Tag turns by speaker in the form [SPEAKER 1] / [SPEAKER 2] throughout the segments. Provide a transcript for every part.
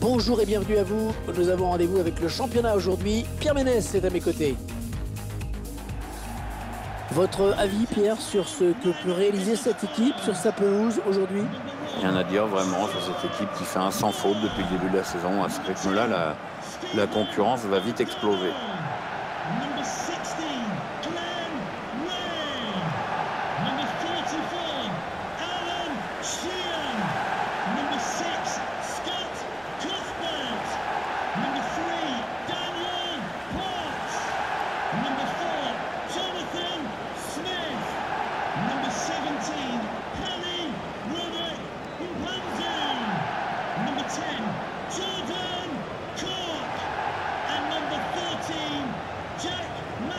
[SPEAKER 1] Bonjour et bienvenue à vous. Nous avons rendez-vous avec le championnat aujourd'hui. Pierre Ménès est à mes côtés. Votre avis, Pierre, sur ce que peut réaliser cette équipe sur sa pelouse aujourd'hui?
[SPEAKER 2] Rien à dire vraiment sur cette équipe qui fait un sans faute depuis le début de la saison. À ce rythme-là, la concurrence va vite exploser.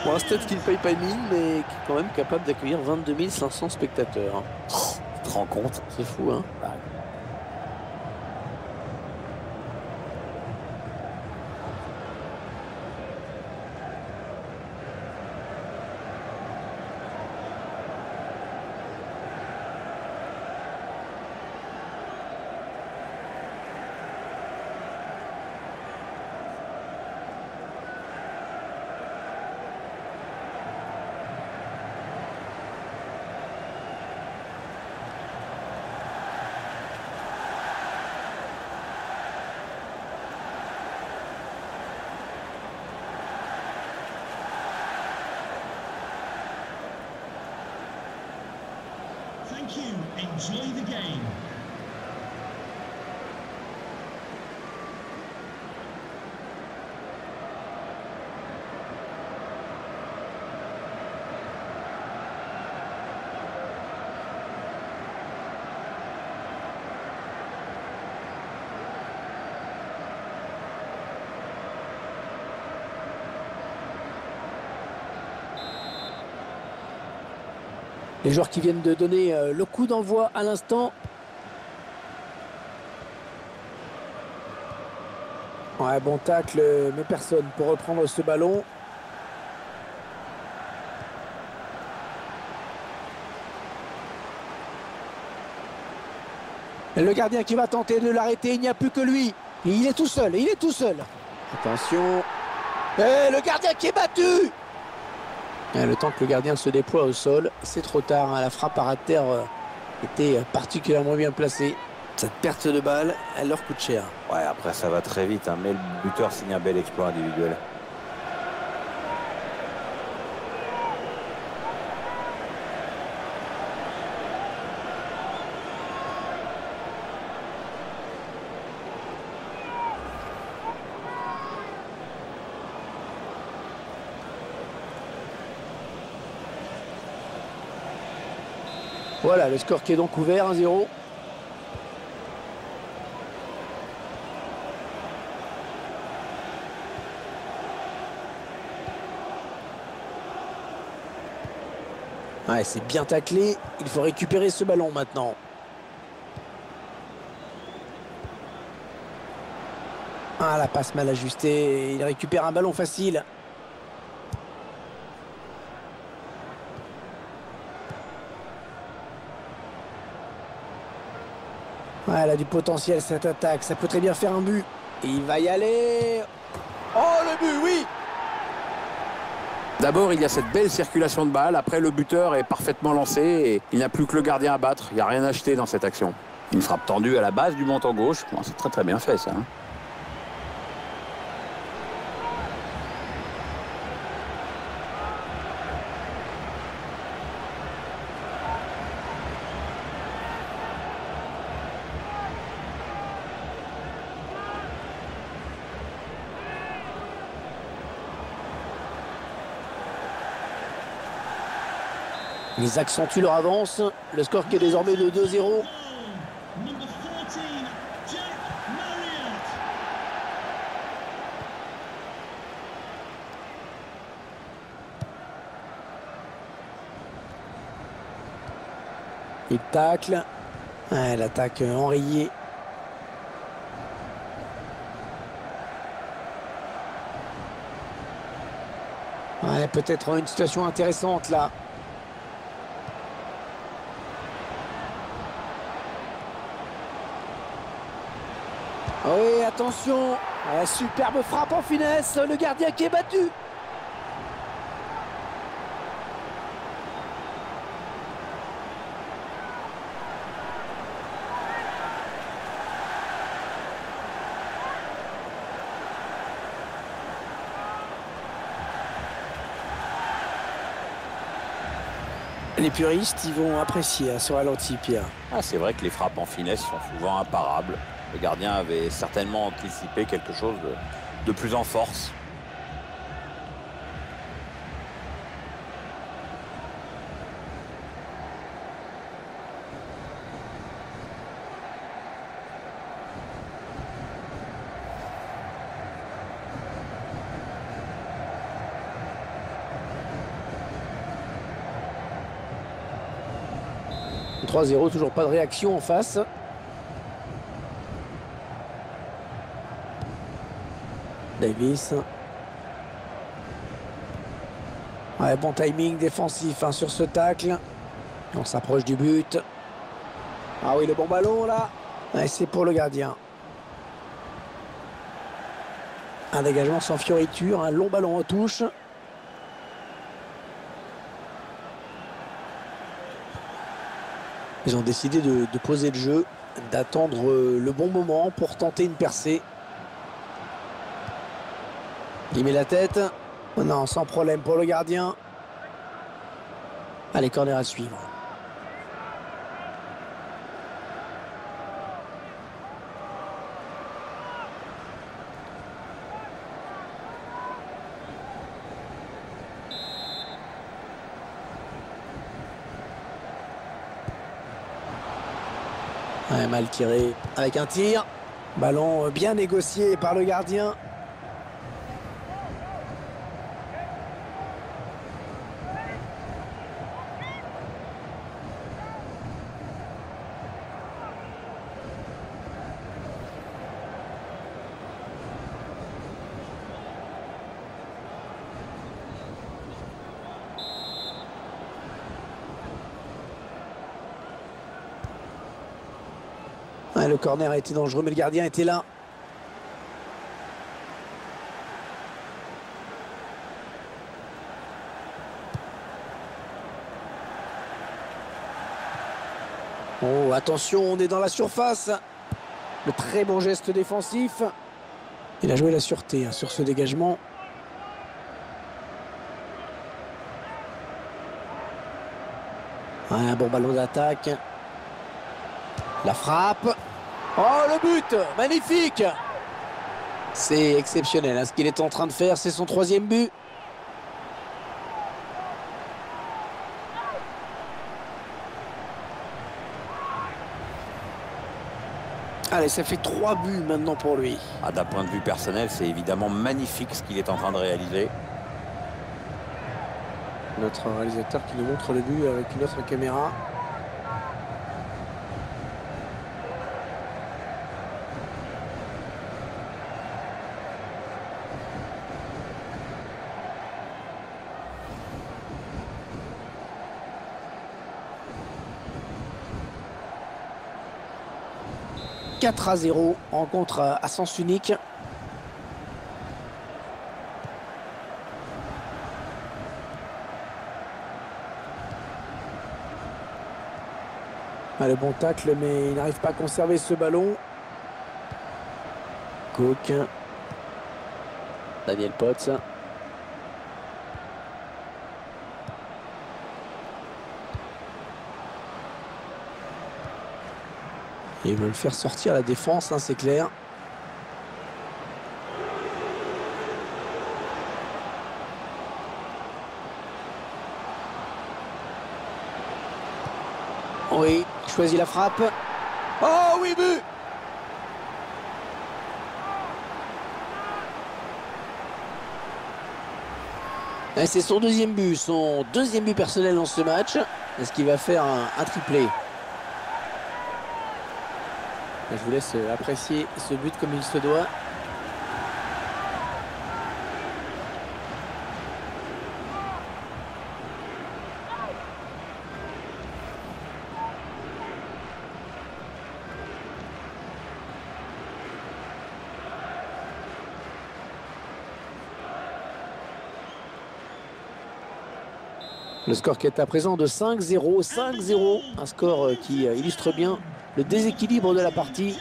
[SPEAKER 1] Bon, un stade qui ne paye pas une mine, mais qui est quand même capable d'accueillir 22 500 spectateurs.
[SPEAKER 2] Tu te rends compte?
[SPEAKER 1] C'est fou, hein?
[SPEAKER 3] Thank you. Enjoy the game.
[SPEAKER 1] Les joueurs qui viennent de donner le coup d'envoi à l'instant. Ouais, bon tacle, mais personne pour reprendre ce ballon. Et le gardien qui va tenter de l'arrêter, il n'y a plus que lui. Il est tout seul, il est tout seul. Attention. Et le gardien qui est battu. Et le temps que le gardien se déploie au sol, c'est trop tard. Hein. La frappe à ras de terre était particulièrement bien placée. Cette perte de balle, elle leur coûte cher.
[SPEAKER 2] Ouais, après ça va très vite, hein, mais le buteur signe un bel exploit individuel.
[SPEAKER 1] Voilà, le score qui est donc ouvert, 1-0. Ouais, c'est bien taclé. Il faut récupérer ce ballon maintenant. Ah, la passe mal ajustée. Il récupère un ballon facile. Ouais, elle a du potentiel cette attaque. Ça peut très bien faire un but. Et il va y aller. Oh, le but, oui!
[SPEAKER 2] D'abord, il y a cette belle circulation de balle. Après, le buteur est parfaitement lancé et il n'y a plus que le gardien à battre. Il n'y a rien à acheter dans cette action. Une frappe tendue à la base du montant gauche. Bon, c'est très très bien fait ça. Hein.
[SPEAKER 1] Ils accentuent leur avance. Le score qui est désormais de 2-0. Il tacle. Ouais, l'attaque enrayée. Ouais, peut-être une situation intéressante là. Oui, attention. Superbe frappe en finesse. Le gardien qui est battu. Les puristes, ils vont apprécier ce ralenti, Pierre.
[SPEAKER 2] Ah, c'est vrai que les frappes en finesse sont souvent imparables. Le gardien avait certainement anticipé quelque chose de plus en force.
[SPEAKER 1] « 3-0, toujours pas de réaction en face. » Davis. Ouais, bon timing défensif sur ce tacle. On s'approche du but. Ah oui, le bon ballon là. Ouais, c'est pour le gardien. Un dégagement sans fioriture, un long ballon en touche. Ils ont décidé de poser le jeu, d'attendre le bon moment pour tenter une percée. Il met la tête. Oh non, sans problème pour le gardien. Allez, corner à suivre. Ouais, mal tiré avec un tir. Ballon bien négocié par le gardien. Ouais, le corner a été dangereux, mais le gardien était là. Oh, attention, on est dans la surface. Le très bon geste défensif. Il a joué la sûreté sur ce dégagement. Ouais, un bon ballon d'attaque. La frappe. Oh, le but! Magnifique! C'est exceptionnel ce qu'il est en train de faire. C'est son 3e but. Allez, ça fait 3 buts maintenant pour lui.
[SPEAKER 2] Ah, d'un point de vue personnel, c'est évidemment magnifique ce qu'il est en train de réaliser.
[SPEAKER 1] Notre réalisateur qui nous montre le but avec une autre caméra. « 4-0, rencontre à sens unique. Ah, le bon tacle, mais il n'arrive pas à conserver ce ballon. Cook. Daniel Potts. Et ils veulent faire sortir la défense, c'est clair. Oui, choisit la frappe. Oh oui, but! C'est son 2e but, son 2e but personnel dans ce match. Est-ce qu'il va faire un triplé? Je vous laisse apprécier ce but comme il se doit. Le score qui est à présent de 5-0. 5-0. Un score qui illustre bien le déséquilibre de la partie.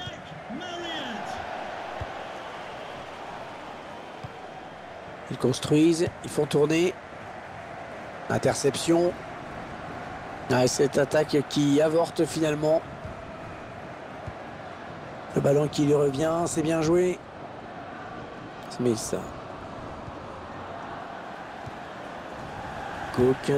[SPEAKER 1] Ils construisent, ils font tourner. Interception. Ah, cette attaque qui avorte finalement. Le ballon qui lui revient, c'est bien joué. Smith. Cook.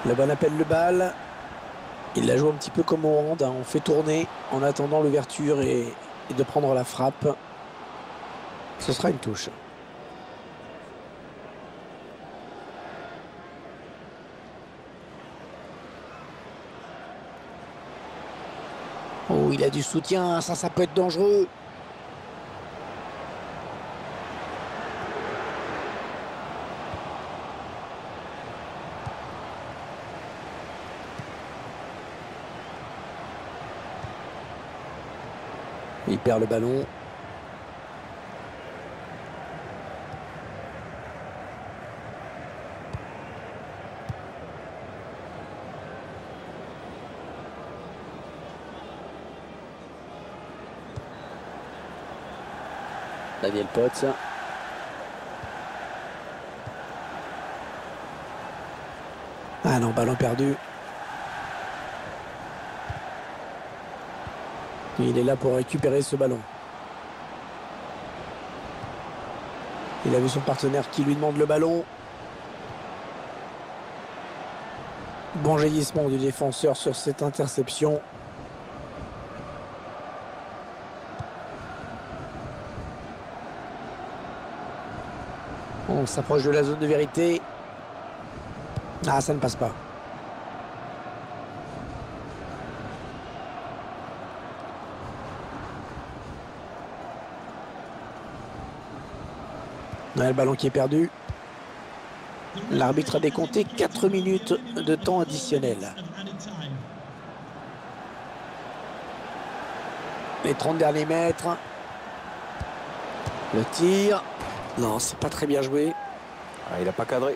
[SPEAKER 1] Le bon appelle le bal. Il la joue un petit peu comme au hand. On fait tourner en attendant l'ouverture et de prendre la frappe. Ce sera une touche. Oh, il a du soutien. Ça peut être dangereux. Il perd le ballon. Daniel Potts. Ah non, ballon perdu. Il est là pour récupérer ce ballon. Il a vu son partenaire qui lui demande le ballon. Bon jaillissement du défenseur sur cette interception. On s'approche de la zone de vérité. Ah, ça ne passe pas. Ouais, le ballon qui est perdu. L'arbitre a décompté 4 minutes de temps additionnel. Les 30 derniers mètres. Le tir. Non, c'est pas très bien joué.
[SPEAKER 2] Ah, il n'a pas cadré.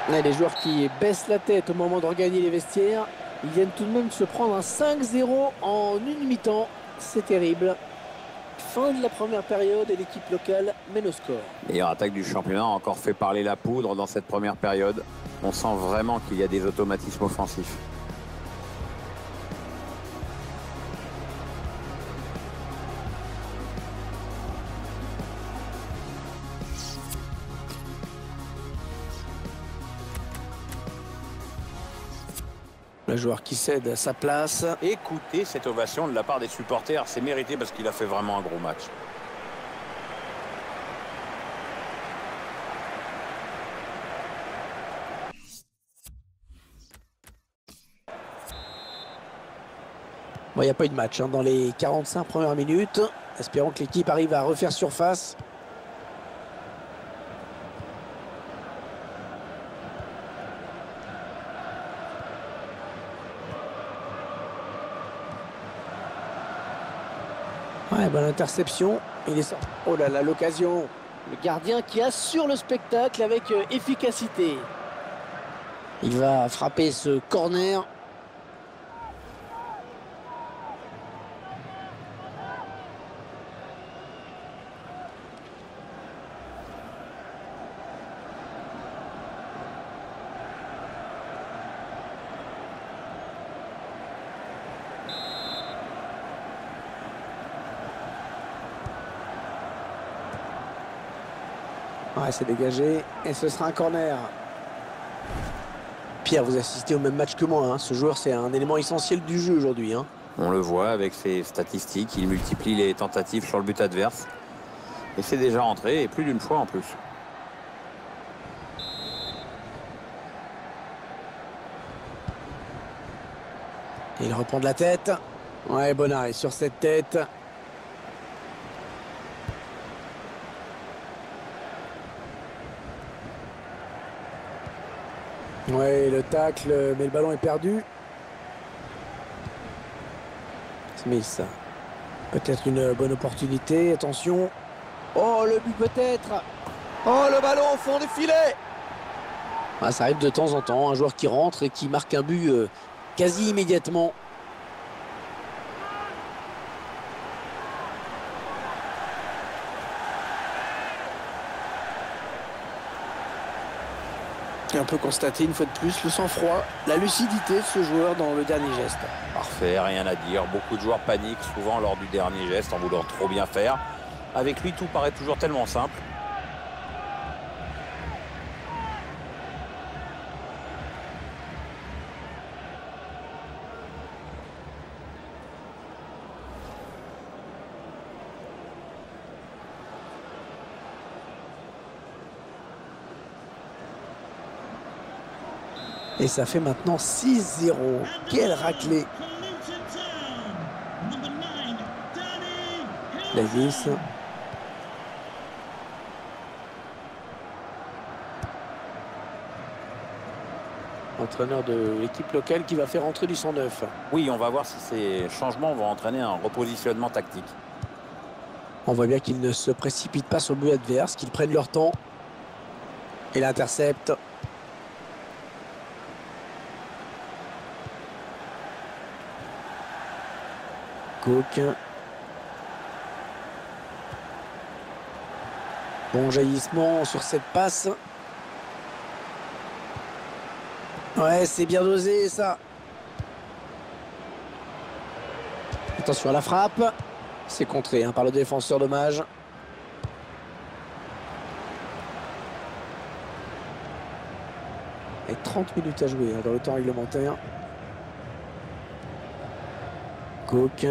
[SPEAKER 1] Et les joueurs qui baissent la tête au moment de regagner les vestiaires, ils viennent tout de même se prendre un 5-0 en une mi-temps. C'est terrible. Fin de la première période et l'équipe locale mène au score.
[SPEAKER 2] Meilleure attaque du championnat, a encore fait parler la poudre dans cette première période. On sent vraiment qu'il y a des automatismes offensifs.
[SPEAKER 1] Le joueur qui cède sa place.
[SPEAKER 2] Écoutez cette ovation de la part des supporters, c'est mérité parce qu'il a fait vraiment un gros match.
[SPEAKER 1] Bon, il n'y a pas eu de match dans les 45 premières minutes. Espérons que l'équipe arrive à refaire surface. Ouais, bonne interception. Il est sorti. Oh là là, l'occasion. Le gardien qui assure le spectacle avec efficacité. Il va frapper ce corner. Ouais, c'est dégagé. Et ce sera un corner. Pierre, vous assistez au même match que moi. Hein. Ce joueur, c'est un élément essentiel du jeu aujourd'hui. Hein.
[SPEAKER 2] On le voit avec ses statistiques. Il multiplie les tentatives sur le but adverse. Et c'est déjà entré, et plus d'une fois en plus.
[SPEAKER 1] Il reprend de la tête. Ouais, bon arrêt sur cette tête. Ouais, le tacle, mais le ballon est perdu. Smith. Peut-être une bonne opportunité. Attention. Oh, le but peut-être. Oh, le ballon au fond des filets. Ah, ça arrive de temps en temps. Un joueur qui rentre et qui marque un but quasi immédiatement. On peut constater une fois de plus le sang-froid, la lucidité de ce joueur dans le dernier geste.
[SPEAKER 2] Parfait, rien à dire. Beaucoup de joueurs paniquent souvent lors du dernier geste en voulant trop bien faire. Avec lui, tout paraît toujours tellement simple.
[SPEAKER 1] Et ça fait maintenant 6-0. Quelle raclée. Davis. Entraîneur de l'équipe locale qui va faire entrer du 109.
[SPEAKER 2] Oui, on va voir si ces changements vont entraîner un repositionnement tactique.
[SPEAKER 1] On voit bien qu'ils ne se précipitent pas sur le but adverse, qu'ils prennent leur temps. Et l'intercepte. Cook. Bon jaillissement sur cette passe. Ouais, c'est bien dosé ça. Attention à la frappe. C'est contré par le défenseur, dommage. Et 30 minutes à jouer dans le temps réglementaire. Cook.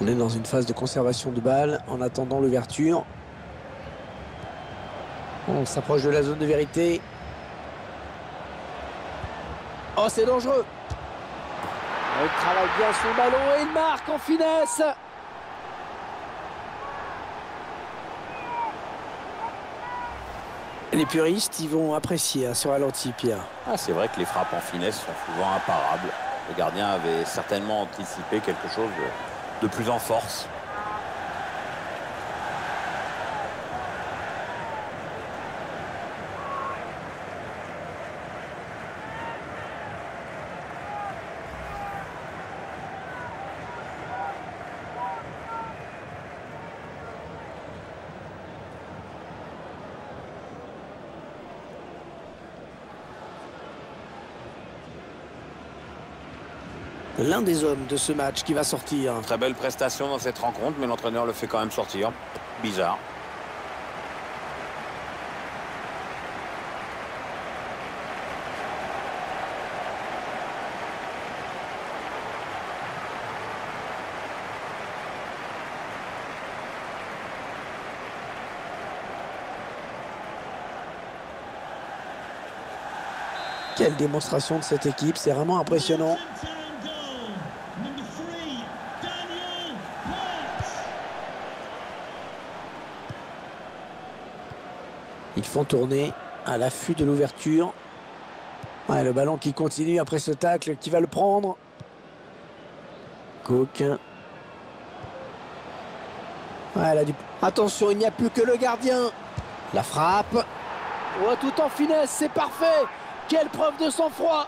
[SPEAKER 1] On est dans une phase de conservation de balle en attendant l'ouverture. On s'approche de la zone de vérité. Oh, c'est dangereux. Il travaille bien son ballon et il marque en finesse. Les puristes, ils vont apprécier ce ralenti, Pierre.
[SPEAKER 2] Ah, c'est vrai que les frappes en finesse sont souvent imparables. Le gardien avait certainement anticipé quelque chose de plus en force.
[SPEAKER 1] L'un des hommes de ce match qui va sortir.
[SPEAKER 2] Très belle prestation dans cette rencontre, mais l'entraîneur le fait quand même sortir. Bizarre.
[SPEAKER 1] Quelle démonstration de cette équipe, c'est vraiment impressionnant. Ils font tourner à l'affût de l'ouverture. Ouais, le ballon qui continue après ce tacle, qui va le prendre. Cook. Ouais, elle a du... Attention, il n'y a plus que le gardien. La frappe. Oh, tout en finesse, c'est parfait. Quelle preuve de sang-froid.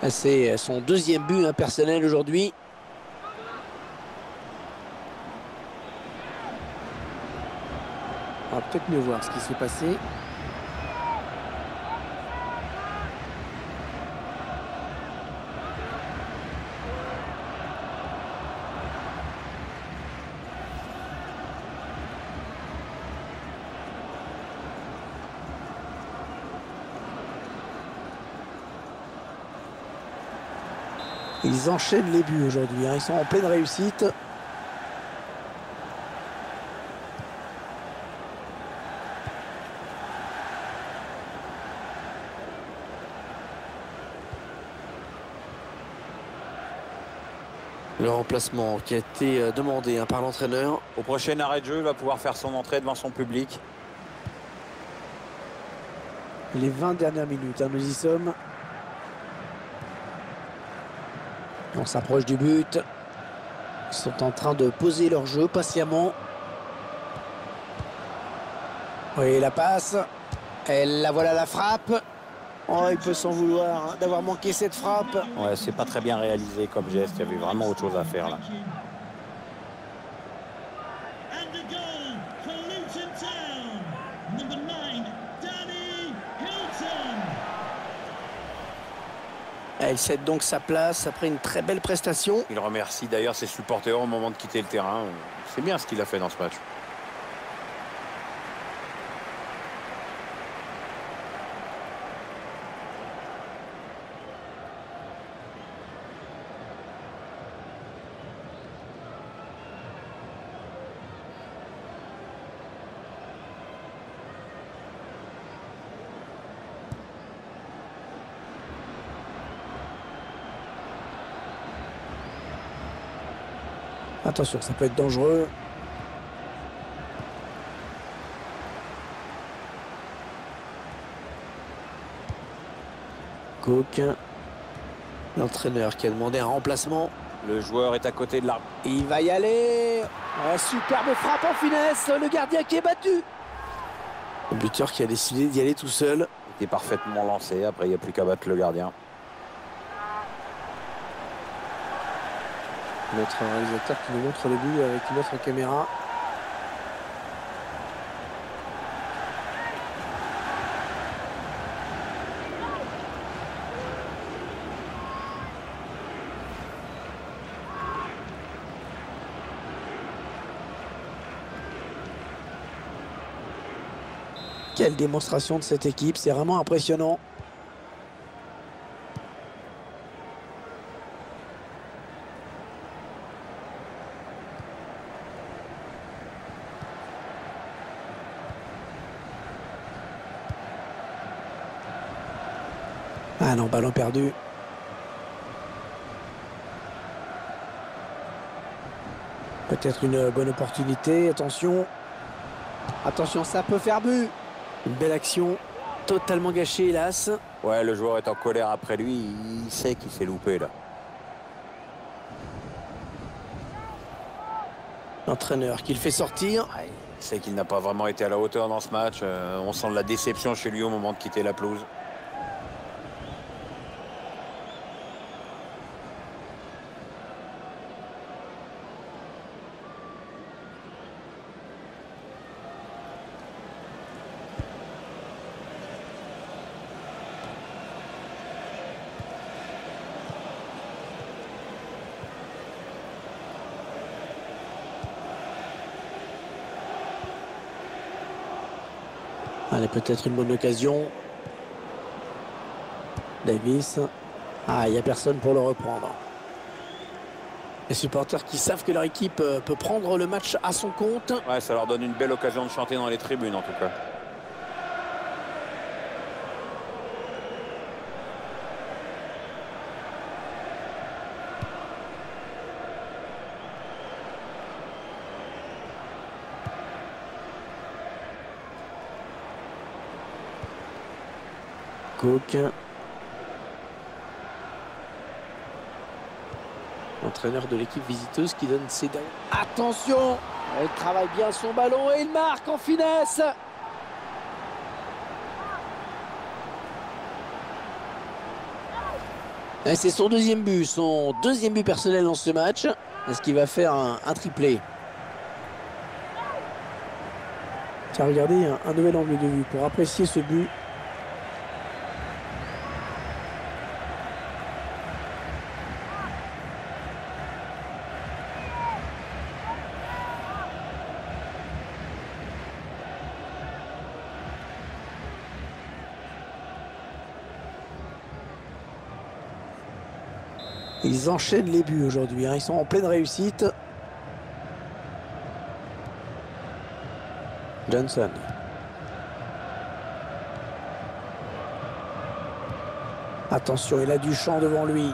[SPEAKER 1] C'est son deuxième but personnel aujourd'hui. On va peut-être mieux voir ce qui s'est passé. Ils enchaînent les buts aujourd'hui, hein. Ils sont en pleine réussite.
[SPEAKER 4] Le remplacement qui a été demandé par l'entraîneur.
[SPEAKER 2] Au prochain arrêt de jeu, il va pouvoir faire son entrée devant son public.
[SPEAKER 1] Les 20 dernières minutes, hein, nous y sommes. On s'approche du but. Ils sont en train de poser leur jeu patiemment. Oui, la passe. Et la voilà la frappe. Oh, il peut s'en vouloir hein, d'avoir manqué cette frappe.
[SPEAKER 2] Ouais, c'est pas très bien réalisé comme geste. Il y avait vraiment autre chose à faire là.
[SPEAKER 3] And a goal for Luton Town. Number 9, Danny Hilton.
[SPEAKER 1] Elle cède donc sa place après une très belle prestation.
[SPEAKER 2] Il remercie d'ailleurs ses supporters au moment de quitter le terrain. C'est bien ce qu'il a fait dans ce match.
[SPEAKER 1] Attention, ça peut être dangereux. Cook.
[SPEAKER 4] L'entraîneur qui a demandé un remplacement.
[SPEAKER 2] Le joueur est à côté de l'arbre.
[SPEAKER 1] Il va y aller. Oh, superbe frappe en finesse. Le gardien qui est battu.
[SPEAKER 4] Le buteur qui a décidé d'y aller tout seul.
[SPEAKER 2] Il était parfaitement lancé. Après, il n'y a plus qu'à battre le gardien.
[SPEAKER 1] Notre réalisateur qui nous montre le but avec une autre caméra. Quelle démonstration de cette équipe, c'est vraiment impressionnant. Ah non, ballon perdu. Peut-être une bonne opportunité, attention. Attention, ça peut faire but.
[SPEAKER 4] Une belle action, totalement gâchée hélas.
[SPEAKER 2] Ouais, le joueur est en colère après lui. Il sait qu'il s'est loupé là.
[SPEAKER 4] L'entraîneur qui le fait sortir.
[SPEAKER 2] Ouais, il sait qu'il n'a pas vraiment été à la hauteur dans ce match. On sent de la déception chez lui au moment de quitter la pelouse.
[SPEAKER 1] Allez, peut-être une bonne occasion. Davis. Ah, il n'y a personne pour le reprendre. Les supporters qui savent que leur équipe peut prendre le match à son compte.
[SPEAKER 2] Ouais, ça leur donne une belle occasion de chanter dans les tribunes en tout cas.
[SPEAKER 1] Cook. L'entraîneur de l'équipe visiteuse qui donne ses dents. Attention! Il travaille bien son ballon et il marque en finesse. C'est son deuxième but personnel dans ce match. Est-ce qu'il va faire un triplé? Tiens, regardez, un nouvel angle de vue pour apprécier ce but. Ils enchaînent les buts aujourd'hui, hein. Ils sont en pleine réussite. Johnson. Attention, il a du champ devant lui.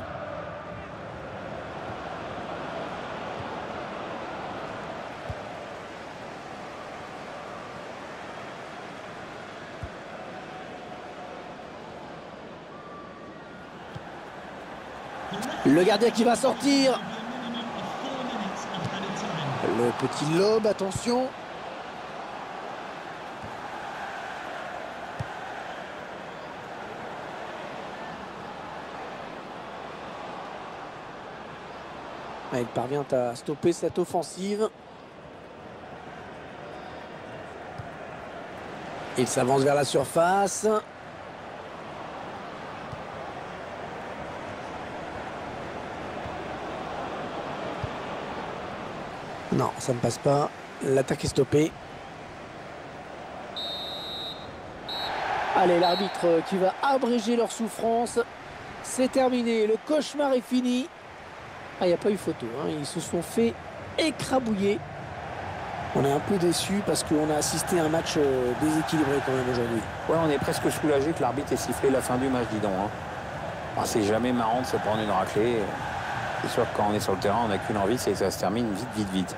[SPEAKER 1] Le gardien qui va sortir. Le petit lob, attention. Il parvient à stopper cette offensive. Il s'avance vers la surface. Non, ça ne passe pas. L'attaque est stoppée. Allez, l'arbitre qui va abréger leur souffrance. C'est terminé. Le cauchemar est fini. Ah, il n'y a pas eu photo, hein. Ils se sont fait écrabouiller. On est un peu déçus parce qu'on a assisté à un match déséquilibré quand même aujourd'hui.
[SPEAKER 2] Ouais, on est presque soulagé que l'arbitre ait sifflé la fin du match, dis donc. Hein. Ah, c'est jamais marrant de se prendre une raclée. C'est sûr que quand on est sur le terrain, on n'a qu'une envie, c'est que ça se termine vite, vite, vite.